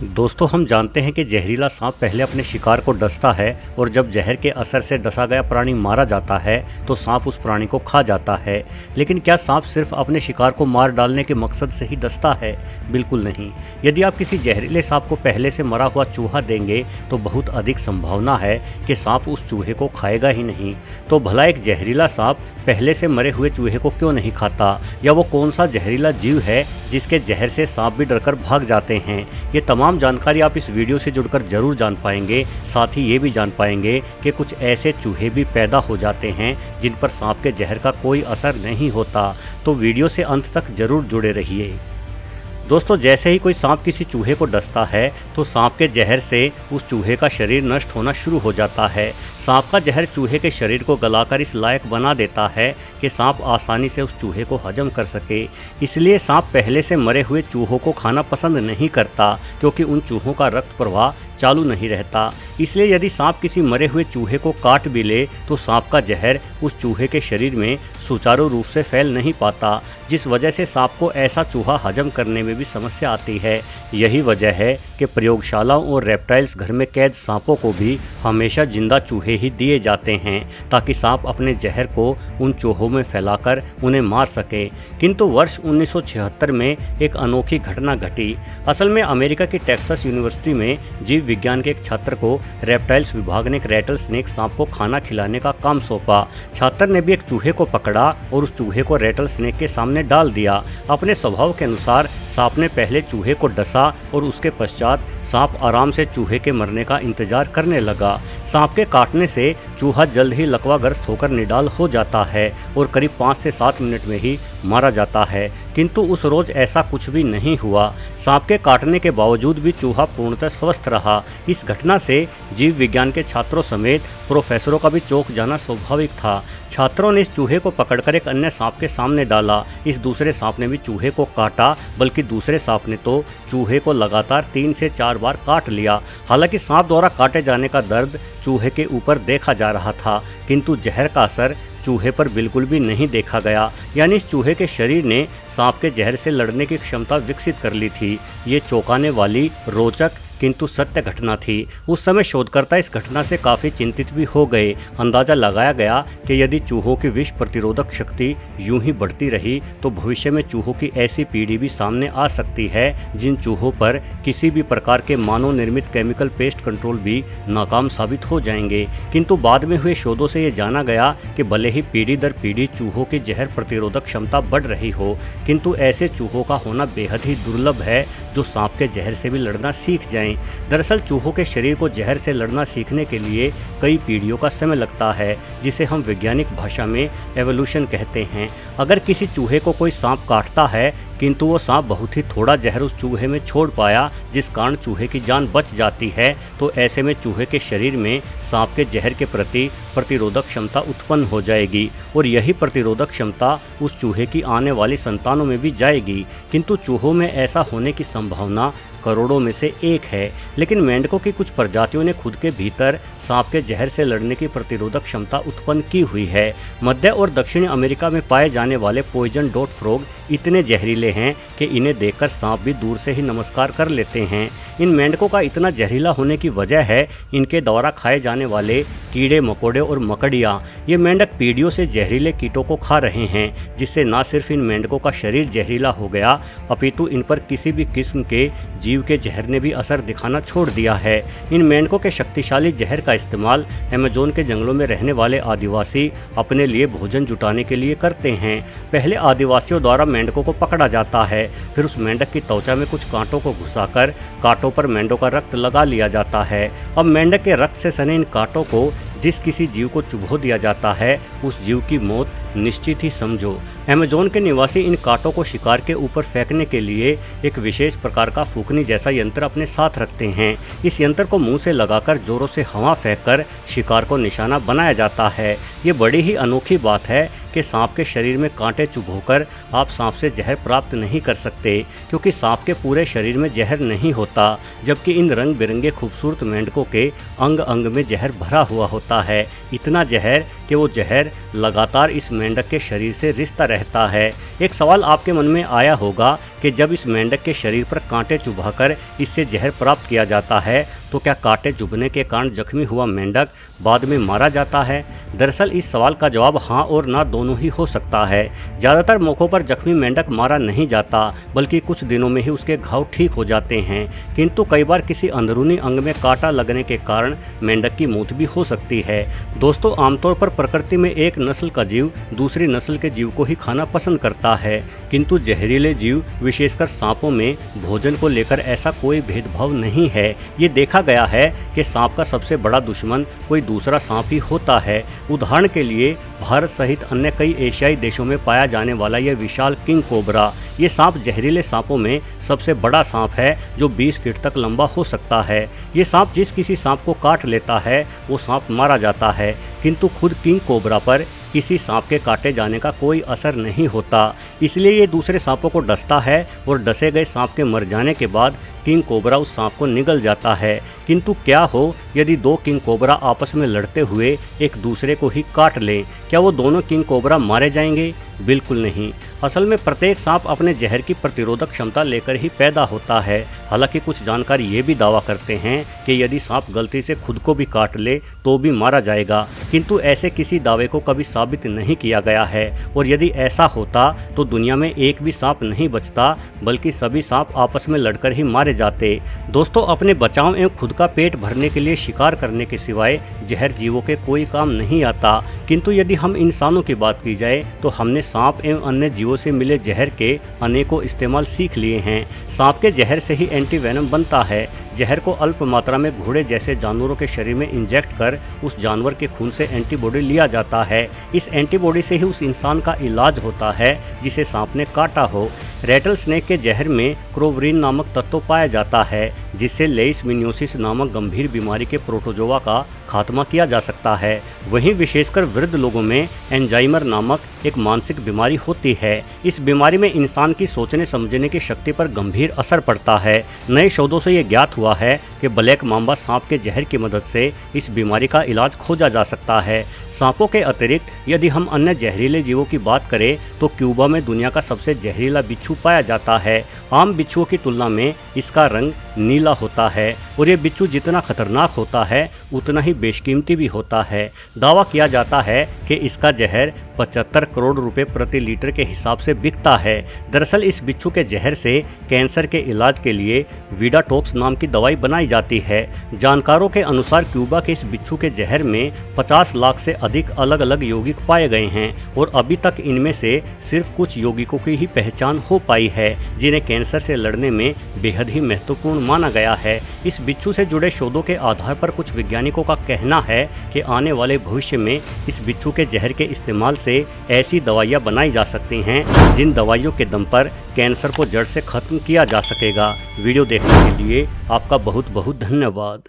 दोस्तों, हम जानते हैं कि जहरीला सांप पहले अपने शिकार को डसता है और जब जहर के असर से डसा गया प्राणी मारा जाता है तो सांप उस प्राणी को खा जाता है। लेकिन क्या सांप सिर्फ अपने शिकार को मार डालने के मकसद से ही डसता है? बिल्कुल नहीं। यदि आप किसी जहरीले सांप को पहले से मरा हुआ चूहा देंगे तो बहुत अधिक संभावना है कि सांप उस चूहे को खाएगा ही नहीं। तो भला एक जहरीला सांप पहले से मरे हुए चूहे को क्यों नहीं खाता? या वो कौन सा जहरीला जीव है जिसके जहर से सांप भी डरकर भाग जाते हैं? ये तमाम जानकारी आप इस वीडियो से जुड़कर जरूर जान पाएंगे। साथ ही ये भी जान पाएंगे कि कुछ ऐसे चूहे भी पैदा हो जाते हैं जिन पर सांप के जहर का कोई असर नहीं होता। तो वीडियो से अंत तक जरूर जुड़े रहिए। दोस्तों, जैसे ही कोई सांप किसी चूहे को डसता है तो सांप के जहर से उस चूहे का शरीर नष्ट होना शुरू हो जाता है। सांप का जहर चूहे के शरीर को गलाकर इस लायक बना देता है कि सांप आसानी से उस चूहे को हजम कर सके। इसलिए सांप पहले से मरे हुए चूहों को खाना पसंद नहीं करता, क्योंकि उन चूहों का रक्त प्रवाह चालू नहीं रहता। इसलिए यदि सांप किसी मरे हुए चूहे को काट भी ले तो सांप का जहर उस चूहे के शरीर में सुचारू रूप से फैल नहीं पाता, जिस वजह से सांप को ऐसा चूहा हजम करने में भी समस्या आती है। यही वजह है कि प्रयोगशालाओं और रेप्टाइल्स घर में कैद सांपों को भी हमेशा जिंदा चूहे ही दिए जाते हैं, ताकि सांप अपने जहर को उन चूहों में फैलाकर उन्हें मार सके। किंतु वर्ष 1976 में एक अनोखी घटना घटी। असल में अमेरिका की टेक्सास यूनिवर्सिटी में जीव विज्ञान के एक छात्र को रेप्टाइल्स विभाग ने एक रैटल स्नेक सांप को खाना खिलाने का काम सौंपा। छात्र ने भी एक चूहे को पकड़ा और उस चूहे को रैटल स्नेक के सामने डाल दिया। अपने स्वभाव के अनुसार सांप ने पहले चूहे को डसा और उसके पश्चात सांप आराम से चूहे के मरने का इंतजार करने लगा। सांप के काटने से चूहा जल्द ही लकवाग्रस्त होकर निडाल हो जाता है और करीब 5 से 7 मिनट में ही मारा जाता है। किंतु उस रोज ऐसा कुछ भी नहीं हुआ। सांप के काटने के बावजूद भी चूहा पूर्णतः स्वस्थ रहा। इस घटना से जीव विज्ञान के छात्रों समेत प्रोफेसरों का भी चौंक जाना स्वाभाविक था। छात्रों ने इस चूहे को पकड़कर एक अन्य सांप के सामने डाला। इस दूसरे सांप ने भी चूहे को काटा, बल्कि दूसरे सांप ने तो चूहे को लगातार 3 से 4 बार काट लिया। हालांकि सांप द्वारा काटे जाने का दर्द चूहे के ऊपर देखा जा रहा था, किंतु जहर का असर चूहे पर बिल्कुल भी नहीं देखा गया। यानी इस चूहे के शरीर ने सांप के जहर से लड़ने की क्षमता विकसित कर ली थी। ये चौंकाने वाली, रोचक किंतु सत्य घटना थी। उस समय शोधकर्ता इस घटना से काफ़ी चिंतित भी हो गए। अंदाजा लगाया गया कि यदि चूहों की विष प्रतिरोधक शक्ति यूं ही बढ़ती रही तो भविष्य में चूहों की ऐसी पीढ़ी भी सामने आ सकती है जिन चूहों पर किसी भी प्रकार के मानव निर्मित केमिकल पेस्ट कंट्रोल भी नाकाम साबित हो जाएंगे। किंतु बाद में हुए शोधों से ये जाना गया कि भले ही पीढ़ी दर पीढ़ी चूहों की जहर प्रतिरोधक क्षमता बढ़ रही हो, किंतु ऐसे चूहों का होना बेहद ही दुर्लभ है जो सांप के जहर से भी लड़ना सीख जाएं। दरअसल चूहों के शरीर को जहर से लड़ना सीखने के लिए कई पीढ़ियों का समय लगता है, जिसे हम वैज्ञानिक भाषा में एवोल्यूशन कहते हैं। अगर किसी चूहे को कोई सांप काटता है किंतु वो सांप बहुत ही थोड़ा जहर उस चूहे में छोड़ पाया, जिस कारण चूहे की जान बच जाती है, तो ऐसे में चूहे के शरीर में सांप के जहर के प्रति प्रतिरोधक क्षमता उत्पन्न हो जाएगी और यही प्रतिरोधक क्षमता उस चूहे की आने वाली संतानों में भी जाएगी। किंतु चूहों में ऐसा होने की संभावना करोड़ों में से एक है। लेकिन मेंढकों की कुछ प्रजातियों ने खुद के भीतर सांप के जहर से लड़ने की प्रतिरोधक क्षमता उत्पन्न की हुई है। मध्य और दक्षिणी अमेरिका में पाए जाने वाले पॉइजन डॉट फ्रॉग इतने जहरीले हैं कि इन्हें देखकर सांप भी दूर से ही नमस्कार कर लेते हैं। इन मेंढकों का इतना जहरीला होने की वजह है इनके द्वारा खाए जाने वाले कीड़े मकोड़े और मकड़ियाँ। ये मेंढक पीढ़ियों से जहरीले कीटों को खा रहे हैं, जिससे न सिर्फ इन मेंढकों का शरीर जहरीला हो गया, अपितु इन पर किसी भी किस्म के जीव के जहर ने भी असर दिखाना छोड़ दिया है। इन मेंढकों के शक्तिशाली जहर का इस्तेमाल अमेज़न के जंगलों में रहने वाले आदिवासी अपने लिए भोजन जुटाने के लिए करते हैं। पहले आदिवासियों द्वारा मेंढकों को पकड़ा जाता है, फिर उस मेंढक की त्वचा में कुछ कांटों को घुसाकर कांटों पर मेंढकों का रक्त लगा लिया जाता है। अब मेंढक के रक्त से सने इन कांटों को जिस किसी जीव को चुभो दिया जाता है उस जीव की मौत निश्चित ही समझो। अमेज़न के निवासी इन कांटों को शिकार के ऊपर फेंकने के लिए एक विशेष प्रकार का फूकनी जैसा यंत्र अपने साथ रखते हैं। इस यंत्र को मुंह से लगाकर जोरों से हवा फेंककर शिकार को निशाना बनाया जाता है। ये बड़ी ही अनोखी बात है कि सांप के शरीर में कांटे चुभोकर आप सांप से जहर प्राप्त नहीं कर सकते, क्योंकि सांप के पूरे शरीर में जहर नहीं होता, जबकि इन रंग बिरंगे खूबसूरत मेंढकों के अंग अंग में जहर भरा हुआ होता है। इतना जहर कि वो जहर लगातार इस मेंढक के शरीर से रिश्ता रहता है। एक सवाल आपके मन में आया होगा कि जब इस मेंढक के शरीर पर कांटे चुभाकर इससे जहर प्राप्त किया जाता है तो क्या कांटे चुभने के कारण जख्मी हुआ मेंढक बाद में मारा जाता है? दरअसल इस सवाल का जवाब हाँ और ना दोनों ही हो सकता है। ज़्यादातर मौक़ों पर जख्मी मेंढक मारा नहीं जाता, बल्कि कुछ दिनों में ही उसके घाव ठीक हो जाते हैं, किंतु कई बार किसी अंदरूनी अंग में कांटा लगने के कारण मेंढक की मौत भी हो सकती है। दोस्तों, आमतौर पर प्रकृति में एक नस्ल का जीव दूसरी नस्ल के जीव को ही खाना पसंद करता है, किंतु जहरीले जीव विशेषकर सांपों में भोजन को लेकर ऐसा कोई भेदभाव नहीं है। ये देखा गया है कि सांप का सबसे बड़ा दुश्मन कोई दूसरा सांप ही होता है। उदाहरण के लिए भारत सहित अन्य कई एशियाई देशों में पाया जाने वाला यह विशाल किंग कोबरा, ये सांप जहरीले सांपों में सबसे बड़ा सांप है जो 20 फीट तक लंबा हो सकता है। ये सांप जिस किसी सांप को काट लेता है वो सांप मारा जाता है, किंतु खुद किंग कोबरा पर किसी सांप के काटे जाने का कोई असर नहीं होता, इसलिए ये दूसरे सांपों को डसता है और डसे गए सांप के मर जाने के बाद किंग कोबरा उस सांप को निगल जाता है। किंतु क्या हो यदि दो किंग कोबरा आपस में लड़ते हुए एक दूसरे को ही काट लें, क्या वो दोनों किंग कोबरा मारे जाएंगे? बिल्कुल नहीं। असल में प्रत्येक सांप अपने जहर की प्रतिरोधक क्षमता लेकर ही पैदा होता है। हालांकि कुछ जानकार ये भी दावा करते हैं कि यदि सांप गलती से खुद को भी काट ले तो भी मारा जाएगा, किंतु ऐसे किसी दावे को कभी साबित नहीं किया गया है, और यदि ऐसा होता तो दुनिया में एक भी सांप नहीं बचता, बल्कि सभी सांप आपस में लड़कर ही मारे जाते। दोस्तों, अपने बचाव एवं खुद का पेट भरने के लिए शिकार करने के सिवाय जहर जीवों के कोई काम नहीं आता, किंतु यदि हम इंसानों की बात की जाए तो हमने सांप एवं अन्य जीवों से मिले जहर के अनेकों इस्तेमाल सीख लिए हैं। सांप के जहर से ही एंटीवेनम बनता है। जहर को अल्प मात्रा में घोड़े जैसे जानवरों के शरीर में इंजेक्ट कर उस जानवर के खून से एंटीबॉडी लिया जाता है। इस एंटीबॉडी से ही उस इंसान का इलाज होता है जिसे सांप ने काटा हो। रेटल स्नेक के जहर में क्रोवरीन नामक तत्व पाया जाता है, जिससे लेइशमिनियोसिस नामक गंभीर बीमारी के प्रोटोजोआ का खात्मा किया जा सकता है। वहीं विशेषकर वृद्ध लोगों में एल्जाइमर नामक एक मानसिक बीमारी होती है। इस बीमारी में इंसान की सोचने समझने की शक्ति पर गंभीर असर पड़ता है। नए शोधों से ये ज्ञात हुआ है कि ब्लैक मांबा सांप के जहर की मदद से इस बीमारी का इलाज खोजा जा सकता है। सांपों के अतिरिक्त यदि हम अन्य जहरीले जीवों की बात करें तो क्यूबा में दुनिया का सबसे जहरीला बिच्छू पाया जाता है। आम बिच्छुओं की तुलना में इसका रंग नीला होता है, और ये बिच्छू जितना खतरनाक होता है उतना ही बेशकीमती भी होता है। दावा किया जाता है कि इसका जहर 75 करोड़ रुपए प्रति लीटर के हिसाब से बिकता है। दरअसल इस बिच्छू के जहर से कैंसर के इलाज के लिए विडाटॉक्स नाम की दवाई बनाई जाती है। जानकारों के अनुसार क्यूबा के इस बिच्छू के जहर में 50 लाख से अधिक अलग अलग यौगिक पाए गए हैं, और अभी तक इनमें से सिर्फ कुछ यौगिकों की ही पहचान हो पाई है, जिन्हें कैंसर से लड़ने में बेहद ही महत्वपूर्ण माना गया है। इस बिच्छू से जुड़े शोधों के आधार पर कुछ वैज्ञानिकों का कहना है कि आने वाले भविष्य में इस बिच्छू के जहर के इस्तेमाल से ऐसी दवाइयां बनाई जा सकती हैं जिन दवाइयों के दम पर कैंसर को जड़ से खत्म किया जा सकेगा। वीडियो देखने के लिए आपका बहुत बहुत धन्यवाद।